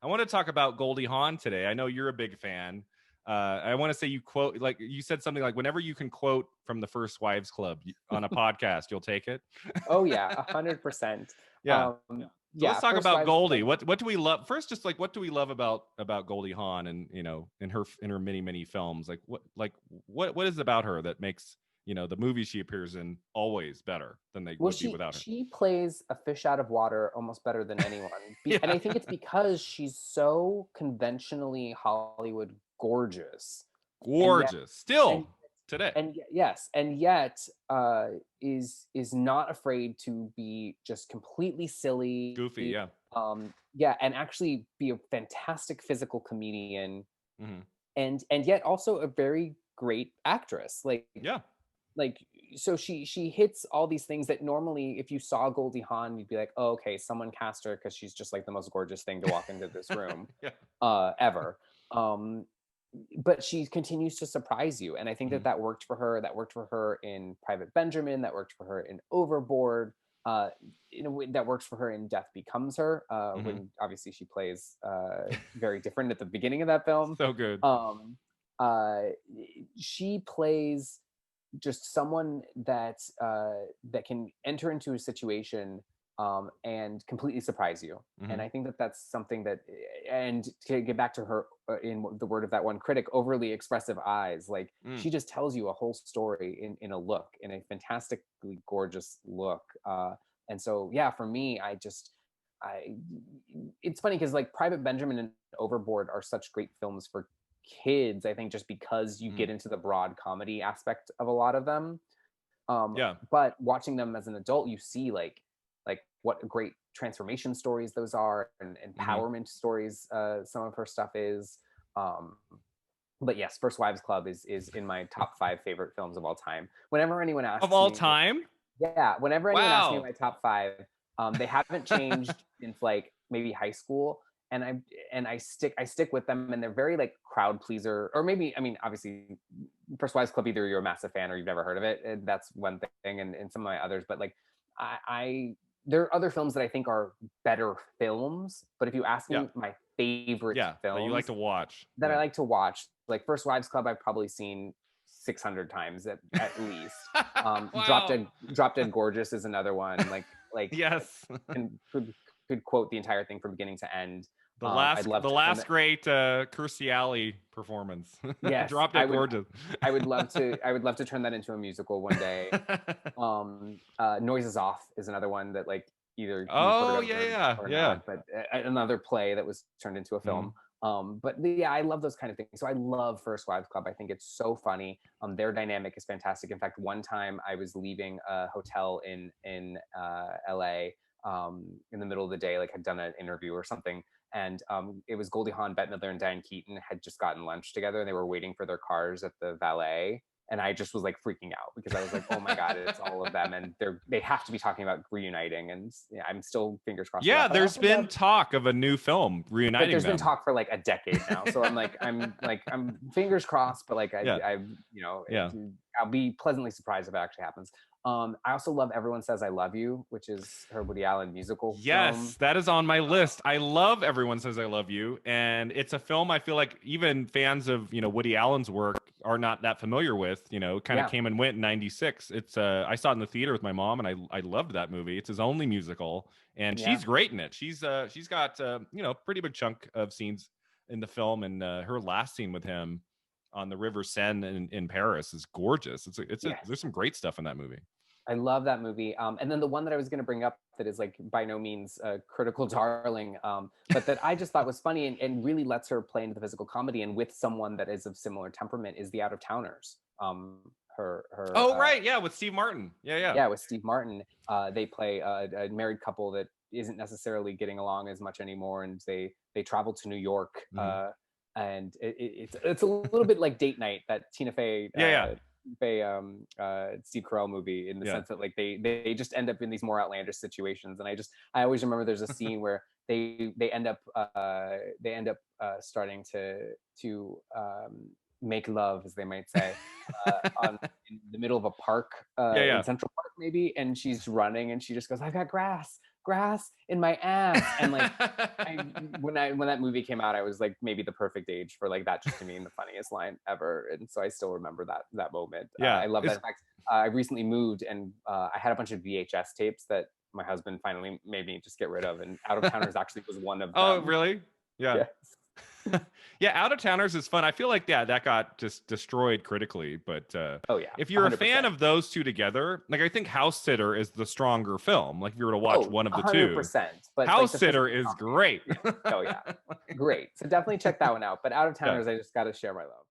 I want to talk about Goldie Hawn today. I know you're a big fan. I want to say you quote, like you said something like, whenever you can quote from the First Wives Club on a podcast, you'll take it. Oh yeah, 100%. Yeah. So let's Yeah, talk First about Wives Goldie. Club. What do we love? First, just like what do we love about Goldie Hawn and in her many films? What is it about her that makes the movies she appears in always better than they Well, would be she without her? she plays a fish out of water almost better than anyone, and Yeah, I think it's because she's so conventionally Hollywood gorgeous, and yet gorgeous still and today. yes, and yet is not afraid to be just completely silly, Goofy, yeah. yeah, and actually be a fantastic physical comedian, Hmm. and yet also a very great actress. Yeah, Like so she hits all these things that normally if you saw Goldie Hawn, you'd be like, oh, okay, someone cast her because she's just like the most gorgeous thing to walk into this room yeah. ever. Um, but she continues to surprise you, and I think that Hmm. that worked for her. That worked for her in Private Benjamin. That worked for her in Overboard. Uh, in a way that works for her in Death Becomes Her, Hmm. when obviously she plays very different at the beginning of that film. So good. Um, uh, she plays just someone that can enter into a situation and completely surprise you. And Hmm. I think that that's something that, and to get back to her, in the word of that one critic, overly expressive eyes. Like Mm. she just tells you a whole story in a look, in a fantastically gorgeous look. And so, yeah, for me, I, it's funny because like Private Benjamin and Overboard are such great films for kids, I think, just because you Mm. get into the broad comedy aspect of a lot of them. Yeah. But watching them as an adult, you see like what great transformation stories those are, and Hmm. empowerment stories some of her stuff is. Um, but yes, First Wives Club is in my top 5 favorite films of all time. Whenever anyone Of asks all me, time? yeah, whenever anyone asks me Wow. my top 5, they haven't changed since like maybe high school, and I stick with them, and they're very like crowd pleaser, or maybe, I mean, obviously, First Wives Club, either you're a massive fan or you've never heard of it. That's one thing, and some of my others, but like I there are other films that I think are better films, but if you ask Yeah. me my favorite Yeah. That you like films to watch. that I Yeah. like to watch, like First Wives Club, I've probably seen 600 times at least. Wow. Drop Dead Gorgeous is another one. Like Yes. can could quote the entire thing from beginning to end. The I'd last love the to turn last that. great Kirstie Alley performance. Yes, Drop Dead Gorgeous. I would love to. I would love to turn that into a musical one day. Noises Off is another one that like either you've heard Oh of yeah, yeah, or yeah. not, but another play that was turned into a Mhm. film. But yeah, I love those kind of things. So I love First Wives Club. I think it's so funny. Their dynamic is fantastic. In fact, one time I was leaving a hotel in LA in the middle of the day, like had done an interview or something, and it was Goldie Hawn, Bette Midler, and Diane Keaton had just gotten lunch together, and they were waiting for their cars at the valet. And I just was like freaking out because I was like, "Oh my god, it's all of them, and they have to be talking about reuniting." And yeah, I'm still fingers crossed for Yeah, that. But I there's also been love, talk of a new film but reuniting there's been them. talk for like a decade now, so I'm fingers crossed, but like Yeah, I yeah. I'll be pleasantly surprised if it actually happens. I also love Everyone Says I Love You, which is her Woody Allen musical film. Yes, that is on my list. I love Everyone Says I Love You, and it's a film I feel like even fans of, Woody Allen's work are not that familiar with, kind of Yeah, came and went in 96. It's I saw it in the theater with my mom and I loved that movie. It's his only musical and yeah, she's great in it. She's got pretty big chunk of scenes in the film and her last scene with him on the River Seine in Paris is gorgeous. yes. There's some great stuff in that movie. I love that movie. And then the one that I was going to bring up that is like by no means a critical darling, but that I just thought was funny and really lets her play into the physical comedy and with someone that is of similar temperament is The Out of Towners. Her Oh right, yeah, with Steve Martin. Yeah, yeah. Yeah, with Steve Martin, they play a married couple that isn't necessarily getting along as much anymore, and they travel to New York, Mhm. and it's a little bit like Date Night, that Tina Fey Yeah, yeah. Steve Carell movie, in the Yeah. sense that like they just end up in these more outlandish situations, and I always remember there's a scene where they end up starting to make love, as they might say, on in the middle of a park, Yeah, in yeah. Central Park maybe, and she's running and she just goes, "I've got grass." grass in my ass. And like, when that movie came out, I was like maybe the perfect age for like that just to me the funniest line ever. And so I still remember that moment. Yeah, I love that. In fact, I recently moved and I had a bunch of VHS tapes that my husband finally made me just get rid of, and Out of Towners actually was one of Oh, them. really? Yeah. Yeah. Yeah, Out of Towners is fun. I feel like that got just destroyed critically, but Oh yeah, if you're a fan 100%. of those two together, like I think House Sitter is the stronger film. Like if you were to watch Oh, one of the two, 100%. But like House the Sitter physical is comedy. great. Yeah. Oh yeah, great. So definitely check that one out. But Out of Yeah. Towners, I just got to share my love.